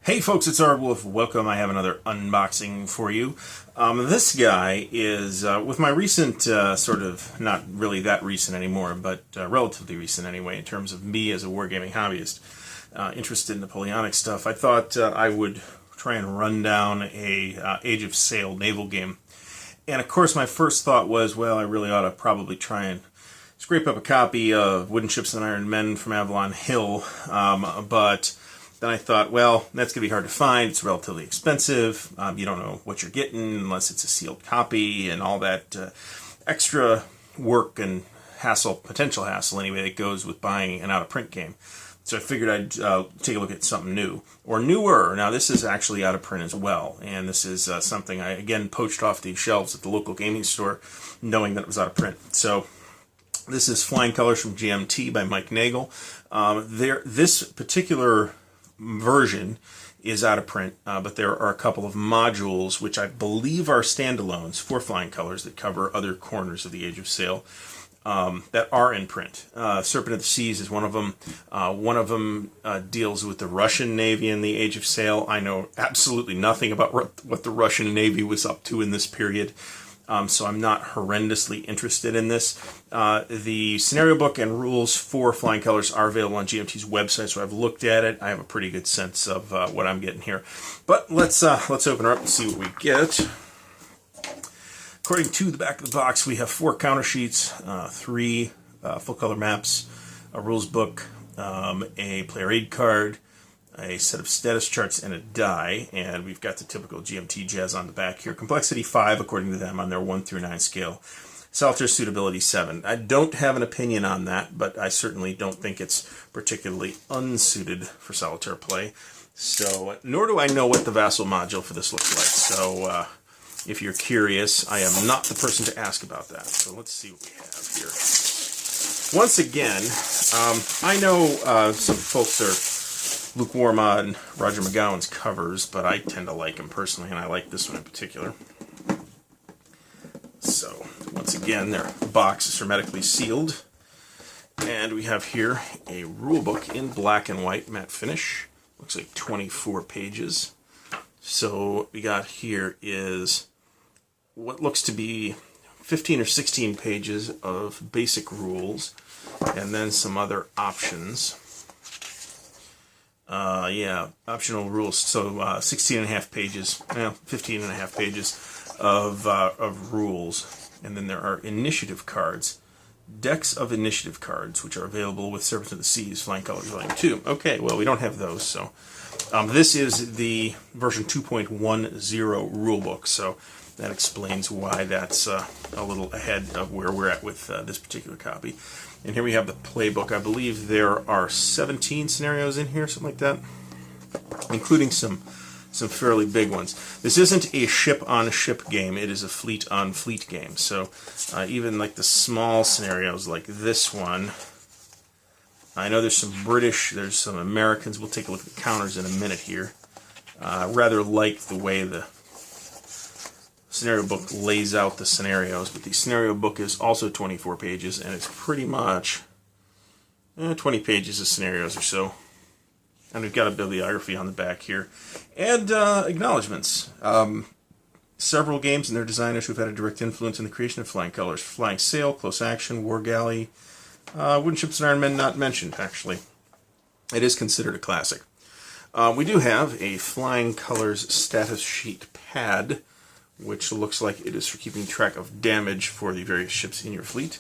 Hey folks, it's Ardwulf. Welcome. I have another unboxing for you. This guy is, with my recent, not really that recent anymore, but relatively recent anyway, in terms of me as a wargaming hobbyist, interested in Napoleonic stuff, I thought I would try and run down a Age of Sail naval game. And of course my first thought was, well, I really ought to probably try and scrape up a copy of Wooden Ships and Iron Men from Avalon Hill, but then I thought, well, that's going to be hard to find. It's relatively expensive. You don't know what you're getting unless it's a sealed copy and all that extra work and hassle, potential hassle anyway, that goes with buying an out-of-print game. So I figured I'd take a look at something new, or newer. Now this is actually out of print as well, and this is something I, again, poached off the shelves at the local gaming store, knowing that it was out of print. So this is Flying Colors from GMT by Mike Nagel. This particular version is out of print, but there are a couple of modules which I believe are standalones for Flying Colors that cover other corners of the Age of Sail that are in print. Serpent of the Seas is one of them. One of them deals with the Russian Navy in the Age of Sail. I know absolutely nothing about what the Russian Navy was up to in this period. So I'm not horrendously interested in this. The scenario book and rules for Flying Colors are available on GMT's website, so I've looked at it. I have a pretty good sense of what I'm getting here. But let's open her up and see what we get. According to the back of the box, we have 4 counter sheets, 3 full-color maps, a rules book, a player aid card, a set of status charts, and a die, and we've got the typical GMT jazz on the back here. Complexity 5, according to them, on their 1 through 9 scale. Solitaire suitability 7. I don't have an opinion on that, but I certainly don't think it's particularly unsuited for solitaire play. So, nor do I know what the Vassal module for this looks like. So, if you're curious, I am not the person to ask about that. So let's see what we have here. Once again, I know some folks are lukewarm on Roger McGowan's covers, but I tend to like him personally, and I like this one in particular. So, once again, their box is hermetically sealed. And we have here a rule book in black and white matte finish. Looks like 24 pages. So, what we got here is what looks to be 15 or 16 pages of basic rules, and then some other options. Optional rules. So 16 and a half pages, 15 and a half pages of rules. And then there are initiative cards, decks of initiative cards, which are available with Serpent of the Seas, Flying Colors Volume 2. Okay, well, we don't have those, so this is the version 2.10 rulebook, so that explains why that's a little ahead of where we're at with this particular copy. And here we have the playbook. I believe there are 17 scenarios in here, something like that, including some fairly big ones. This isn't a ship-on-ship game. It is a fleet-on-fleet game. So even like the small scenarios like this one, I know there's some British, there's some Americans. We'll take a look at the counters in a minute here. Rather like the way the scenario book lays out the scenarios, but the scenario book is also 24 pages, and it's pretty much 20 pages of scenarios or so. And we've got a bibliography on the back here, and acknowledgments. Several games and their designers who've had a direct influence in the creation of Flying Colors. Flying Sail, Close Action, War Galley, Wooden Ships and Iron Men not mentioned, actually. It is considered a classic. We do have a Flying Colors status sheet pad, which looks like it is for keeping track of damage for the various ships in your fleet.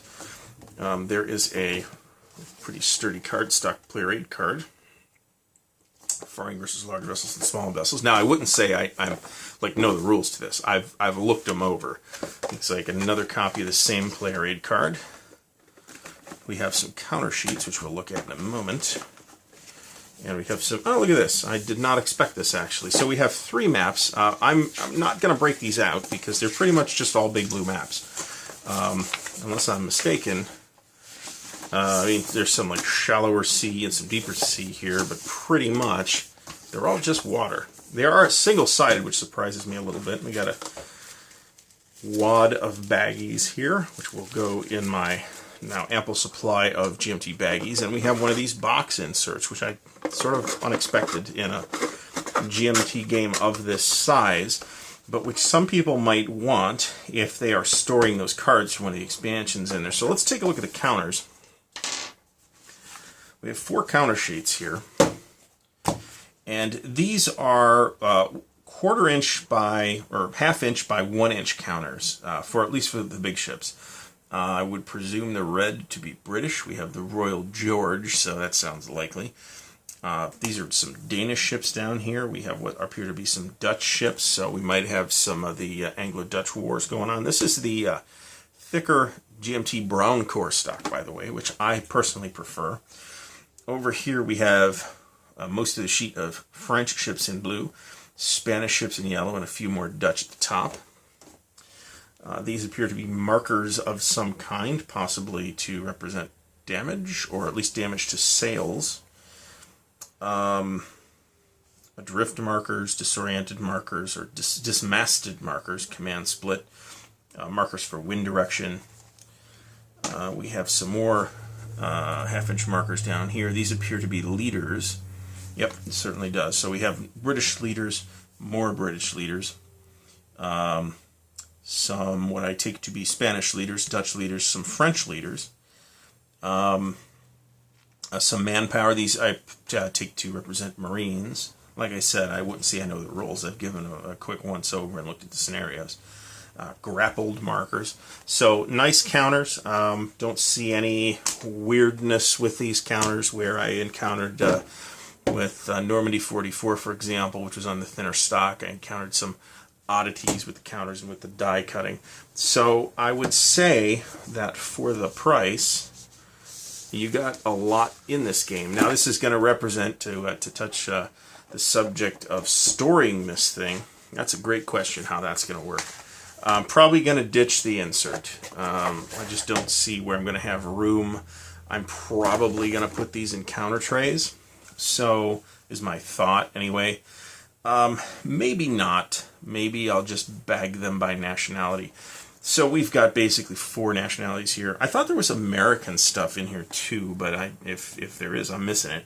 There is a pretty sturdy cardstock player aid card. Faring versus large vessels and small vessels. Now, I wouldn't say I'm like know the rules to this. I've looked them over. It's like another copy of the same player aid card. We have some counter sheets, which we'll look at in a moment. And we have some, oh, look at this. I did not expect this, actually. So we have 3 maps. I'm not going to break these out because they're pretty much just all big blue maps. Unless I'm mistaken. I mean, there's some like shallower sea and some deeper sea here, but pretty much they're all just water. They are single-sided, which surprises me a little bit. We got a wad of baggies here, which will go in my now ample supply of GMT baggies, and we have one of these box inserts, which I sort of unexpected in a GMT game of this size, but which some people might want if they are storing those cards from one of the expansions in there. So let's take a look at the counters. We have 4 counter sheets here, and these are 1/4 inch by, or 1/2 inch by 1 inch counters, for at least for the big ships. I would presume the red to be British. We have the Royal George, so that sounds likely. These are some Danish ships down here. We have what appear to be some Dutch ships, so we might have some of the Anglo-Dutch wars going on. This is the thicker GMT brown core stock, by the way, which I personally prefer. Over here we have most of the sheet of French ships in blue, Spanish ships in yellow, and a few more Dutch at the top. These appear to be markers of some kind, possibly to represent damage, or at least damage to sails. Adrift markers, disoriented markers, or dismasted markers, command split, markers for wind direction. We have some more 1/2 inch markers down here. These appear to be leaders. Yep, it certainly does. So we have British leaders, more British leaders, some what I take to be Spanish leaders, Dutch leaders, some French leaders, some manpower. These I take to represent Marines. Like I said, I wouldn't say I know the rules. I've given a quick once over and looked at the scenarios. Grappled markers. So nice counters. Don't see any weirdness with these counters where I encountered with Normandy 44, for example, which was on the thinner stock. I encountered some oddities with the counters and with the die cutting. So I would say that for the price, you got a lot in this game. Now this is going to represent, to touch the subject of storing this thing. That's a great question, how that's going to work. I'm probably going to ditch the insert. I just don't see where I'm going to have room. I'm probably going to put these in counter trays. So is my thought anyway. Maybe not. Maybe I'll just bag them by nationality. So we've got basically 4 nationalities here. I thought there was American stuff in here too, but if there is, I'm missing it.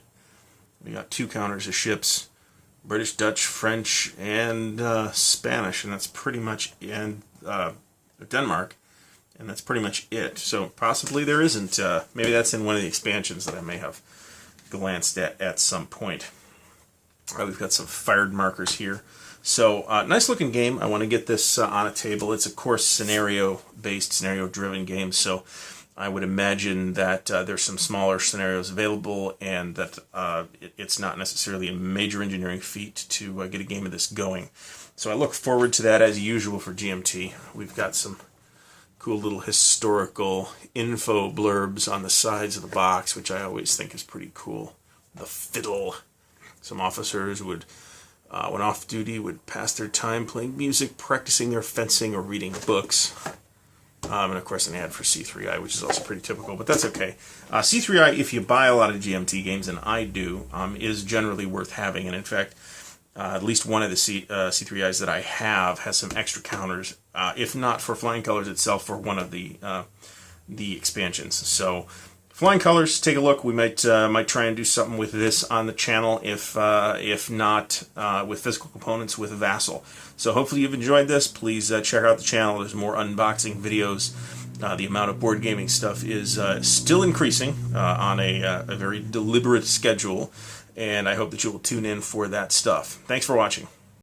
We got 2 counters of ships. British, Dutch, French, and Spanish, and that's pretty much, and Denmark, and that's pretty much it. So possibly there isn't, maybe that's in one of the expansions that I may have glanced at some point. We've got some fired markers here. So nice looking game. I want to get this on a table. It's of course scenario-based, scenario-driven game, so I would imagine that there's some smaller scenarios available, and that it's not necessarily a major engineering feat to get a game of this going. So I look forward to that as usual for GMT. We've got some cool little historical info blurbs on the sides of the box, which I always think is pretty cool. The fiddle. Some officers would, when off duty, would pass their time playing music, practicing their fencing, or reading books. And of course an ad for C3I, which is also pretty typical, but that's okay. C3I, if you buy a lot of GMT games, and I do, is generally worth having. And in fact, at least one of the C3Is that I have has some extra counters, if not for Flying Colors itself, for one of the expansions. So Flying Colors, take a look. We might try and do something with this on the channel, if not with physical components, with Vassal. So hopefully you've enjoyed this. Please check out the channel. There's more unboxing videos. The amount of board gaming stuff is still increasing on a very deliberate schedule, and I hope that you will tune in for that stuff. Thanks for watching.